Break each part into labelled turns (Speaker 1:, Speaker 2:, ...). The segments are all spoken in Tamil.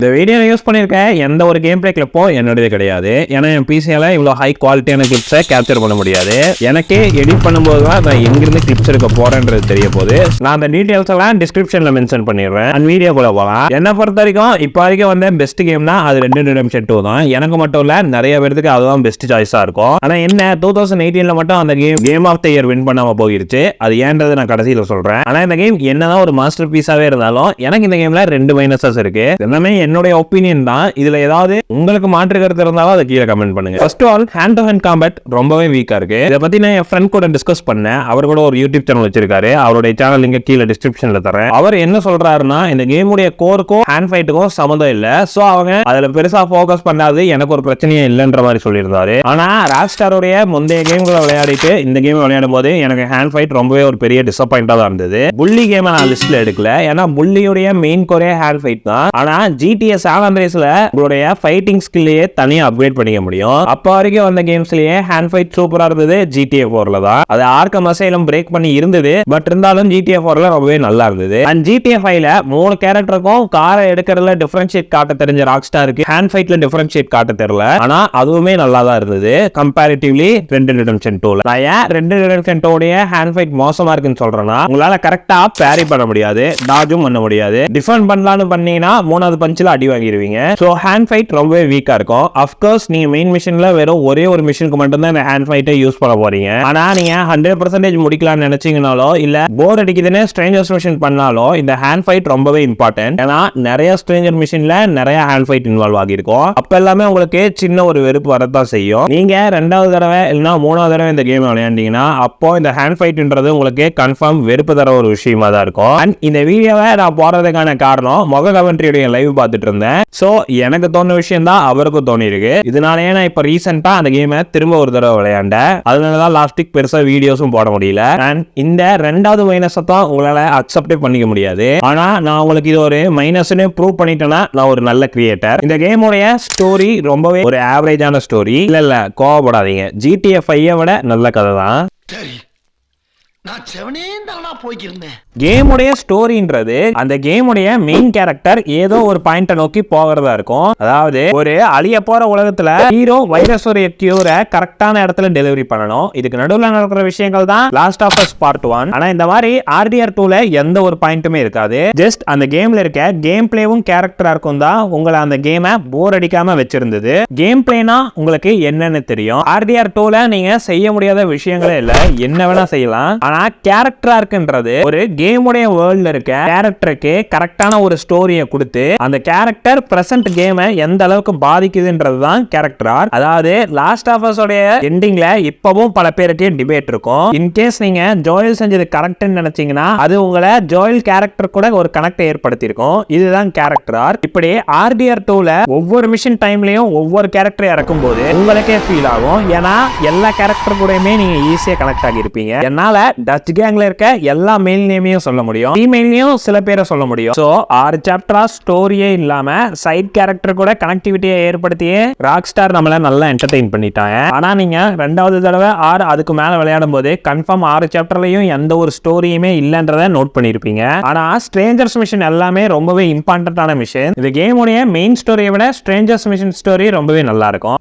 Speaker 1: இந்த வீடியோ யூஸ் பண்ணியிருக்கேன் எந்த ஒரு கேம் பிளே கிளிப்போ என்னுடைய கிடையாது. ஏன்னா என் பிசியால இவ்வளோ ஹை குவாலிட்டியான கிளிப்ஸை கேப்சர் பண்ண முடியாது. எனக்கு எடிட் பண்ணும்போது தான் நான் எங்கிருந்து கிளிப்ஸ் எடுக்க போறேன்றது தெரிய போகுது. நான் அந்த டீடைல்ஸ் எல்லாம் டிஸ்கிரிப்ஷன்ல மென்ஷன் பண்ணிடுறேன். அந்த வீடியோ கூட போகலாம். என்ன பொறுத்த வரைக்கும் இப்போ வரைக்கும் வந்து பெஸ்ட் கேம்னா அது Red Dead Redemption 2 தான். எனக்கு மட்டும் இல்ல நிறைய பேருக்கு அதுதான் பெஸ்ட் சாய்ஸா இருக்கும். ஆனா என்ன 2018ல மட்டும் அந்த game of the year win பண்ணாம போயிருச்சு. அது ஏன்றது நான் கடைசியில சொல்றேன். ஆனா இந்த கேம் என்னதான் ஒரு மாஸ்டர் பீஸாவே இருந்தாலும் எனக்கு இந்த கேம்ல 2 மைனஸஸ் இருக்கு. எல்லாமே என்னுடைய ஒப்பீனியன் தான். இதுல ஏதாவது உங்களுக்கு மாற்று கருத்து இருந்தாலும் அதை கீழே கமெண்ட் பண்ணுங்க. First all hand to hand combat ரொம்பவே வீக்கா இருக்கு. இதை பத்தி நான் என் ஃப்ரெண்ட் கூட டிஸ்கஸ் பண்ணேன். அவர் கூட ஒரு யூடியூப் சேனல் வச்சிருக்காரு. அவருடைய சேனல் லிங்க் கீழே டிஸ்கிரிப்ஷன்ல தரேன். அவர் என்ன சொல்றாருன்னா இந்த கேமுடைய கோருக்கும் ஹேண்ட் ஃபைட்டுக்கும் சம்மந்தம் இல்ல. சோ அவங்க அதுல பெருசா ஃபோக்கஸ் பண்ணாது எனக்கு ஒரு பிரச்சனையே இல்லைன்ற மாதிரி சொல்லியிருந்தாரு. ஆனா ராக்ஸ்டாரோடைய முந்தைய கேம்களை விளையாடிட்டு இந்த கேம் விளையாடும் போது எனக்கு ஹேண்ட் ஃபைட் ரொம்பவே ஒரு பெரிய டிசப்பாயிண்டா தான் இருந்தது. புள்ளி கேம் நான் லிஸ்ட்ல எடுக்கல. ஏன்னா புள்ளியுடைய மெயின் கோரே ஹேண்ட் ஃபைட் தான். ஆனா ஜிடிஎஸ் ஆண்ட்ரேஸ்ல உங்களுடைய ஃபைட்டிங் ஸ்கில்லையே தனியா அப்கிரேட் பண்ணிக்க முடியும். அப்ப வரைக்கும் வந்த கேம்ஸ்லயே ஹேண்ட் ஃபைட் சூப்பரா இருந்தது GTA 4ல தான். அது ஆர்க்கம் அசைலம் பிரேக் பண்ணி இருந்தது. பட் இருந்தாலும் GTA 4ல ரொம்பவே நல்லா இருந்தது. அண்ட் GTA 5ல 3 கேரக்டருக்கும் காரை எடுக்கிறதுல டிஃபரன்ஷியேட் காட்ட தெரிஞ்ச ராக்ஸ்டாருக்கு ஹேண்ட் ஃபைட்ல டிஃபரன்ஷியேட் காட்ட தெரியல. ஆனா அதுவுமே நல்லா தான் இருந்தது கம்பேரிட்டிவ்லி Red Dead Redemption 2ல. நான் ஏன் Red Dead Redemption 2 உடைய ஹேண்ட் ஃபைட் மோசமா இருக்குன்னு சொல்றேன்னா உங்களால கரெக்டா பேரி பண்ண முடியாது, டாஜும் பண்ண முடியாது. டிஃபெண்ட் பண்ணலாம்னு பண்ணீங்கன்னா 3வது பஞ்சில அடி வாங்கிடுவீங்க. சோ ஹேண்ட் ஃபைட் ரொம்பவே வீக்கா இருக்கும். ஆஃப் கோர்ஸ் நீங்க மெயின் மிஷன்ல வெறும் ஒரே ஒரு மிஷனுக்கு மட்டும் தான் இந்த ஹேண்ட் ஃபைட்டை யூஸ் பண்ண போறீங்க. ஆனா நீங்க 100% முடிக்கலாம்னு நினைச்சீங்கனாலோ இல்ல போர் அடிக்குதுன்னு ஸ்ட்ரேஞ்சர்ஸ் மிஷன் பண்ணாலோ இந்த ஹேண்ட் ஃபைட் ரொம்பவே இம்பார்ட்டன்ட். ஏன்னா நிறைய ஸ்ட்ரேஞ்சர் மிஷன்ல நிறைய ஹேண்ட் ஃபைட் இன்வால்வ் ஆகிருக்கும். அப்ப எல்லாமே உங்களுக்கு சின்ன ஒரு வெறுப்பு வரதான் செய்யும். நீங்க 2வது தடவை இல்லைன்னா 3வது தடவை இந்த கேம் விளையாண்டீங்கன்னா அப்போ இந்த ஹேண்ட் ஃபைட்ன்றது உங்களுக்கு கன்ஃபார்ம் வெறுப்பு தர ஒரு விஷயமா தான் இருக்கும். அண்ட் இந்த வீடியோவை நான் போறதுக்கான காரணம் முக கமெண்ட்ரியுடைய லைவ் பார்த்துட்டு இருந்தேன். சோ எனக்கு தோணுன விஷயம் தான் அவருக்கும் தோணி இருக்கு. இதனாலேயே நான் இப்ப ரீசெண்டா அந்த கேமை திரும்ப ஒரு தடவை விளையாண்டேன். அதனாலதான் லாஸ்ட் வீக் பெருசா வீடியோஸும் போட முடியல. அண்ட் இந்த 2வது மைனஸ் தான் உங்களால அக்செப்டே பண்ணிக்க முடியாது. ஆனா நான் உங்களுக்கு இது ஒரு மைனஸ்னு ப்ரூவ் பண்ணிட்டேன்னா நான் ஒரு நல்ல கிரியேட்டர். இந்த கேமுடைய ஸ்டோரி ரொம்பவே ஒரு ஆவரேஜான ஸ்டோரி. இல்ல கோவப்படாதீங்க, GTA 5 விட நல்ல கதை தான். கேமுடைய ஸ்டோரின்றது அந்த கேமுடைய மெயின் கேரக்டர் ஏதோ ஒரு பாயிண்ட நோக்கி போகிறதா இருக்கும். அதாவது ஒரு அழிய போற உலகத்துல ஹீரோ வைரஸ் ஒரு கியூரை கரெக்டான இடத்துல டெலிவரி பண்ணணும். இதுக்கு நடுவில் நடக்கிற விஷயங்கள் தான் லாஸ்ட் ஆஃப் அஸ் பார்ட் 1. ஆனா இந்த மாதிரி RDR 2ல எந்த ஒரு பாயிண்ட்டுமே இருக்காது. ஜஸ்ட் அந்த கேம்ல இருக்க கேம் பிளேவும் கேரக்டரா இருக்கும் தான் உங்களை அந்த கேமை போர் அடிக்காம வச்சிருந்தது. கேம் பிளேனா உங்களுக்கு என்னன்னு தெரியும். RDR 2ல நீங்க செய்ய முடியாத விஷயங்களே இல்ல, என்ன வேணா செய்யலாம். ஆனா கேரக்டரா இருக்குன்றது ஒரு கேமுடைய வேர்ல்ட்ல இருக்க கேரக்டருக்கு கரெக்டான ஒரு ஸ்டோரியை கொடுத்து அந்த கேரக்டர் பிரசன்ட் கேமை எந்த அளவுக்கு பாதிக்குதுன்றது தான் கேரக்டர் ஆர்க். அதாவது லாஸ்ட் ஆஃப் அஸ் உடைய எண்டிங்ல இப்பவும் பல பேருக்கு டிபேட் இருக்கும். இன்கேஸ் நீங்க ஜோயல் செஞ்சது கரெக்ட்னு நினைச்சீங்கன்னா அது உங்களை ஜோயல் கேரக்டர் கூட ஒரு கனெக்ட் ஏற்படுத்தி இருக்கும். இதுதான் கேரக்டர் ஆர்க். இப்படி RDR 2ல ஒவ்வொரு மிஷன் டைம்லயும் ஒவ்வொரு கேரக்டர் இறக்கும் போது உங்களுக்கே ஃபீல் ஆகும். ஏன்னா எல்லா கேரக்டர் கூடயுமே நீங்க ஈஸியா கனெக்ட் ஆகி இருப்பீங்க. என்னால டச் கேங்ல இருக்க எல்லா மெயில் நேமையும் சொல்ல முடியும், இமெயிலையும் சில பேரை சொல்ல முடியும். சோ 6 சாப்டரா ஸ்டோரியே இல்லாம சைட் கேரக்டர் கூட கனெக்டிவிட்டியை ஏற்படுத்தியே ராக்ஸ்டார் நம்மள நல்லா என்டர்டெயின் பண்ணிட்டாங்க. ஆனா நீங்க 2வது தடவை 6 அதுக்கு மேல விளையாடும் போது கன்ஃபார்ம் 6 சாப்டர்லயும் எந்த ஒரு ஸ்டோரியுமே இல்லன்றத நோட் பண்ணிருப்பீங்க. ஆனா ஸ்ட்ரேஞ்சர்ஸ் மிஷன் எல்லாமே ரொம்பவே இம்பார்ட்டன்டான மிஷன். இந்த கேமுடைய மெயின் ஸ்டோரியை விட ஸ்ட்ரேஞ்சர்ஸ் மிஷன் ஸ்டோரி ரொம்பவே நல்லா இருக்கும்.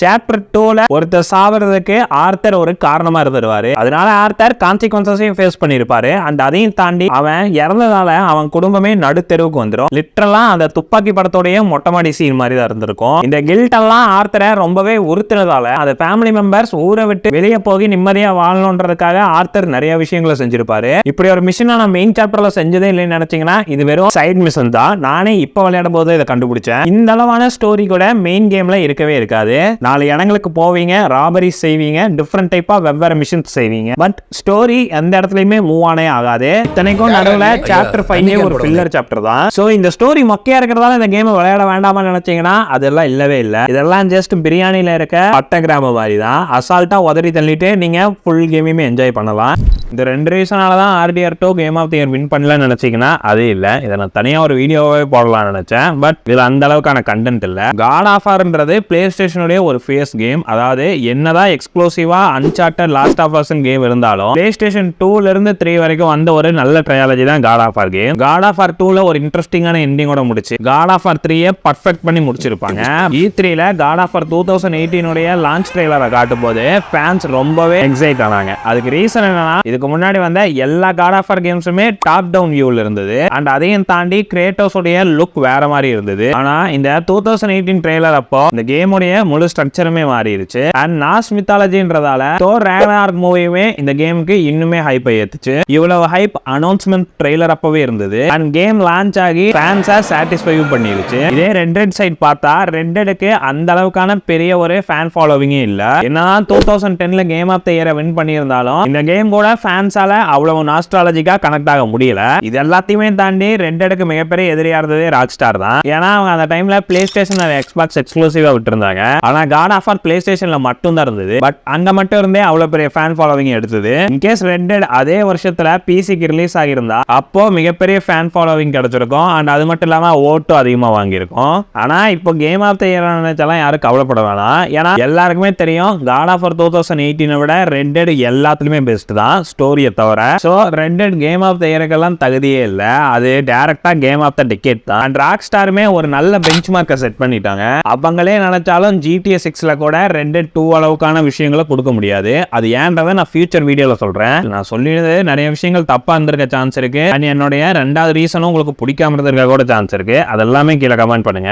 Speaker 1: சாப்டர் 2ல ஒருத்தர் சாவறதுக்கு ஆர்த்தர் ஒரு காரணமா இருந்துருவாரு. அதனால ஆர்த்தர் கான்சிக்வன்சஸையும் ஃபேஸ் பண்ணிருப்பாரு. அண்ட் அதையும் தாண்டி அவன் இறந்ததால அவன் குடும்பமே நடுத்தெருவுக்கு வந்துடும். லிட்டரலா அந்த துப்பாக்கி படத்தோடைய மொட்டமாடி சீன் மாதிரி தான் இருந்திருக்கும். இந்த கில்ட் எல்லாம் ஆர்த்தரை ரொம்பவே உறுத்தினதால அந்த ஃபேமிலி மெம்பர்ஸ் ஊரை விட்டு வெளியே போய் நிம்மதியா வாழணுன்றதுக்காக ஆர்த்தர் நிறைய விஷயங்களை செஞ்சிருப்பாரு. இப்படி ஒரு மிஷன் நான் மெயின் சாப்டர்ல செஞ்சதே இல்லைன்னு நினைச்சீங்கன்னா இது வெறும் சைட் மிஷன் தான். நானே இப்ப விளையாடும் போது இதை கண்டுபிடிச்சேன். இந்த அளவான ஸ்டோரி கூட மெயின் கேம்ல இருக்கவே இருக்காது. 4 இடங்களுக்கு போவீங்க, ராபரி செய்வீங்க, டிஃபரெண்ட் டைப்பா வெவ்வேறு மிஷன்ஸ் செய்வீங்க. பட் ஸ்டோரி எந்த இடத்துலயுமே மூவ் ஆனே ஆகாது. இத்தனைக்கும் நடுவுல சாப்டர் 5 ஒரு ஃபில்லர் சாப்டர் தான். சோ இந்த ஸ்டோரி மொக்கையா இருக்கிறதால இந்த கேம் விளையாட வேண்டாமா நினைச்சீங்கன்னா அதெல்லாம் இல்லவே இல்ல. இதெல்லாம் ஜஸ்ட் பிரியாணில இருக்க பட்ட கிராம மாதிரி தான். அசால்ட்டா உதறி தள்ளிட்டு நீங்க ஃபுல் கேமையுமே என்ஜாய் பண்ணலாம். இந்த 2 ரீசனால தான் RDR 2 game of the year win பண்ணலன்னு நினைச்சீங்கன்னா அது இல்ல. இதை நான் தனியா ஒரு வீடியோவே போடலாம்னு நினைச்சேன். பட் இதுல அந்த அளவுக்கான கண்டென்ட் இல்ல. காட் ஆஃப் வார்ன்றது பிளே ஸ்டேஷனுடைய ஒரு ஒரு ஃபேஸ் கேம். அதாவது என்னதான் எக்ஸ்க்ளூசிவா Uncharted Last of Us game இருந்தாலும் PlayStation 2ல இருந்து 3 வரைக்கும் வந்த ஒரு நல்ல ட்ரையாலஜி தான் God of War game. God of War 2ல ஒரு இன்ட்ரெஸ்டிங்கான எண்டிங்கோட முடிச்சு God of War 3 பர்ஃபெக்ட் பண்ணி முடிச்சிருப்பாங்க. E3ல God of War 2018 உடைய லான்ச் ட்ரெய்லரை காட்டும் போது ஃபேன்ஸ் ரொம்பவே எக்ஸைட் ஆனாங்க. அதுக்கு ரீசன் என்னன்னா, இதுக்கு முன்னாடி வந்த எல்லா God of War கேம்ஸுமே டாப் டவுன் வியூல இருந்தது. அண்ட் அதையும் தாண்டி கிரேட்டோஸ் உடைய லுக் வேற மாதிரி இருந்தது. ஆனா இந்த 2018 ட்ரெய்லர் அப்போ இந்த கேம் உடைய முழு ஸ்ட்ரக்சருமே மாறிடுச்சு. அண்ட் நாஸ் மித்தாலஜின்றதால தோர் ராக்னராக் மூவியுமே இந்த கேமுக்கு இன்னுமே ஹைப் ஏத்துச்சு. இவ்வளவு ஹைப் அனௌன்ஸ்மெண்ட் ட்ரெய்லர் அப்பவே இருந்தது. அண்ட் கேம் லான்ச் ஆகி ஃபேன்ஸை சாட்டிஸ்ஃபை பண்ணிருச்சு. இதே ரெட் டெட் சைட் பார்த்தா ரெட் டெட்க்கு அந்த அளவுக்கான பெரிய ஒரு ஃபேன் ஃபாலோவிங்கே இல்ல. என்னதான் 2010ல கேம் ஆஃப் தி இயரை வின் பண்ணியிருந்தாலும் இந்த கேம் கூட ஃபேன்ஸால அவ்வளவு நாஸ்டாலஜிக்கா கனெக்ட் ஆக முடியல. இது எல்லாத்தையுமே தாண்டி ரெட் டெட்க்கு மிகப்பெரிய எதிரியா இருந்ததே ராக்ஸ்டார் தான். ஏன்னா அவங்க அந்த டைம்ல PlayStation and Xbox எக்ஸ்க்ளூசிவா விட்டுருந்தாங்க. ஆனா God of War PlayStationல மட்டும் தான் இருந்தது. பட் அங்க மட்டும் இருந்தே அவ்வளவு பெரிய ஃபேன் ஃபாலோவிங் எடுத்தது. இன்கேஸ் ரெட் டெட் அதே வருஷத்துல பிசிக்கு ரிலீஸ் ஆகியிருந்தா அப்போ மிகப்பெரிய ஃபேன் ஃபாலோவிங் கிடைச்சிருக்கும். அண்ட் அது மட்டும் இல்லாம ஓட்டும் அதிகமா வாங்கியிருக்கும். ஆனா இப்போ கேம் ஆஃப் தி இயர் நினைச்சாலும் யாரும் கவலைப்பட வேணாம். ஏன்னா எல்லாருக்குமே தெரியும் God of War 2018 விட ரெட் டெட் எல்லாத்துலயுமே பெஸ்ட் தான் ஸ்டோரியை தவிர. So Red Dead game of the இயருக்கெல்லாம் தகுதியே இல்ல. அது டைரக்டா கேம் ஆஃப் தி டிகேட் தான். அண்ட் ராக்ஸ்டாருமே ஒரு நல்ல பெஞ்ச் மார்க்கை செட் பண்ணிட்டாங்க. அவங்களே நினைச்சாலும் GTA 6ல கூட ரெட் டெட் 2 அளவுக்கான விஷயங்களை கொடுக்க முடியாது. அது ஏன்றதை நான் ஃபியூச்சர் வீடியோல சொல்றேன். நான் சொல்லியது நிறைய விஷயங்கள் தப்பா இருந்திருக்க சான்ஸ் இருக்கு. அண்ட் என்னுடைய ரெண்டாவது ரீசனும் உங்களுக்கு பிடிக்காம இருந்திருக்க கூட சான்ஸ் இருக்கு. அதெல்லாமே கீழே கமெண்ட் பண்ணுங்க.